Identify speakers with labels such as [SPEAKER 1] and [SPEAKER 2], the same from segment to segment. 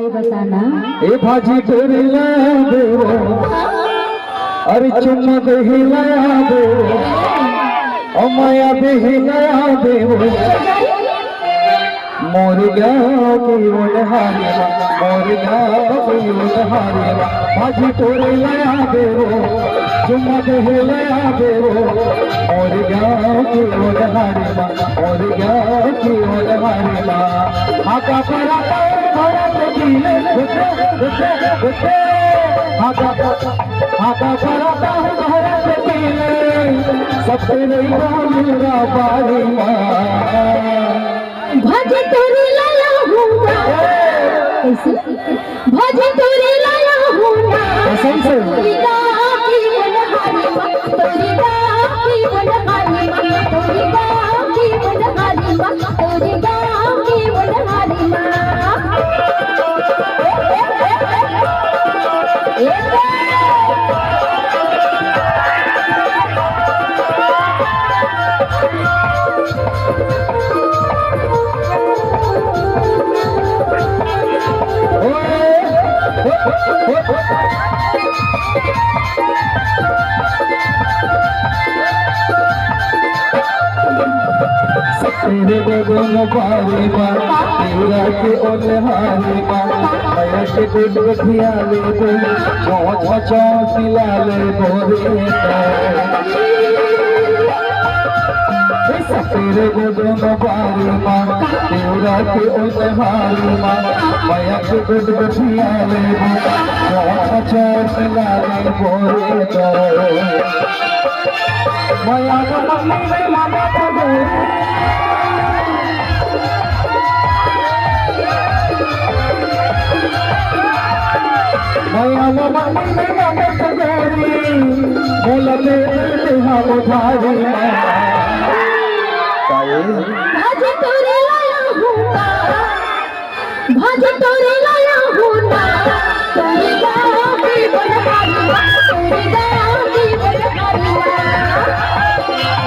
[SPEAKER 1] ये बताना।
[SPEAKER 2] ए भाजी तोरे लाया दे अरे चुम्मा दे लाया दे ओ माया दे लाया दे मोर गया की उड़हारे मोर गया की उड़हारे भाजी तोरे लाया दे चुम्मा दे लाया दे मोर गया की उड़हारे मोर गया की उड़हारे आका पराता भरत दिले गुटे आका पराता भरत दिले सबसे नहीं मेरा बारी
[SPEAKER 1] भज तोरे लाया हूँ कैसे भज तोरे लाया हूँ
[SPEAKER 2] कसम से
[SPEAKER 1] तोरी गाँव की बनहारी माँ तोरी गाँव की बनहारी माँ तोरी गाँव की बनहारी माँ तोरी गाँव की बनहारी माँ
[SPEAKER 2] तेरे बगन बारी माँ तेरा के ओनहारी माँ माया के दूध बठिया ले दे चौच पिला ले बोरे तेरे बगन बारी माँ तेरा के ओनहारी माँ माया के दूध बठिया ले दे चौच पिला ले बोरे माया का मम्मी मामा का माया मम्मी मामा का गोरी बोला ले हम भारी
[SPEAKER 1] भज तोरे लाया हूँ भज तोरे लाया हूँ तोरी गाँव की बनहारी माँ तोरी गाँव की बनहारी माँ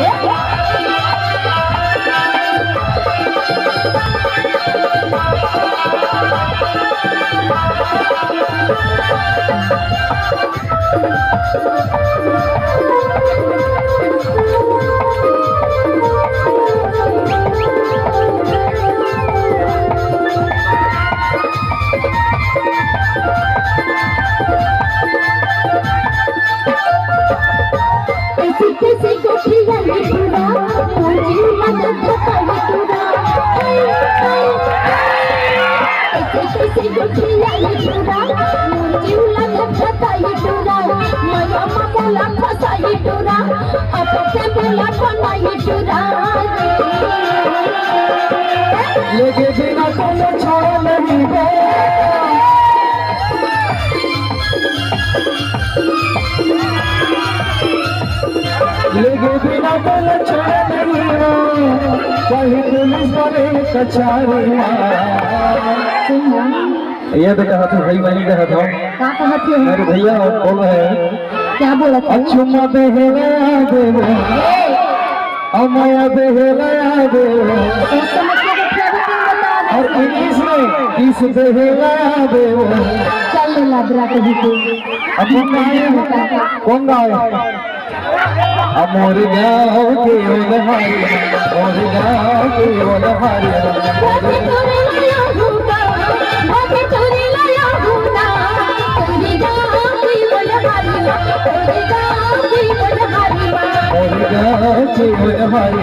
[SPEAKER 1] कैसे कोठिया लिखूरा मुझे मदद कर तूरा कैसे कोठिया लिखूरा मुझे मदद कर तूरा माया बोला फसाई तूरा अब से बोला बनाई तूरा
[SPEAKER 2] लेके बिना तो छोड़ नहीं गो लेके बिना तो छोड़ नहीं गो कहीं पुलिस वाले कचारी ये तो कहा था भाई वही कहा था
[SPEAKER 1] क्या कहा थे
[SPEAKER 2] मेरे भैया बोल रहे हैं
[SPEAKER 1] क्या बोला था
[SPEAKER 2] चुम्मा दे दे माया दे दे और किस दे दे
[SPEAKER 1] चल लादरा कभी को
[SPEAKER 2] अब कौन गाए मोर गाँव के ओनहारी मोर गाँव के ओनहारी
[SPEAKER 1] भज तोरे लाया हूँ तोरी गाँव की बनहारी माँ तोरी गाँव की बनहारी माँ
[SPEAKER 2] मोर गाँव के ओनहारी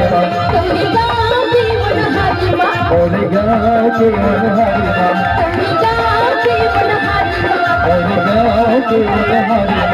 [SPEAKER 1] तोरी गाँव की बनहारी माँ
[SPEAKER 2] मोर गाँव के ओनहारी
[SPEAKER 1] तोरी गाँव की बनहारी माँ
[SPEAKER 2] मोर गाँव के ओनहारी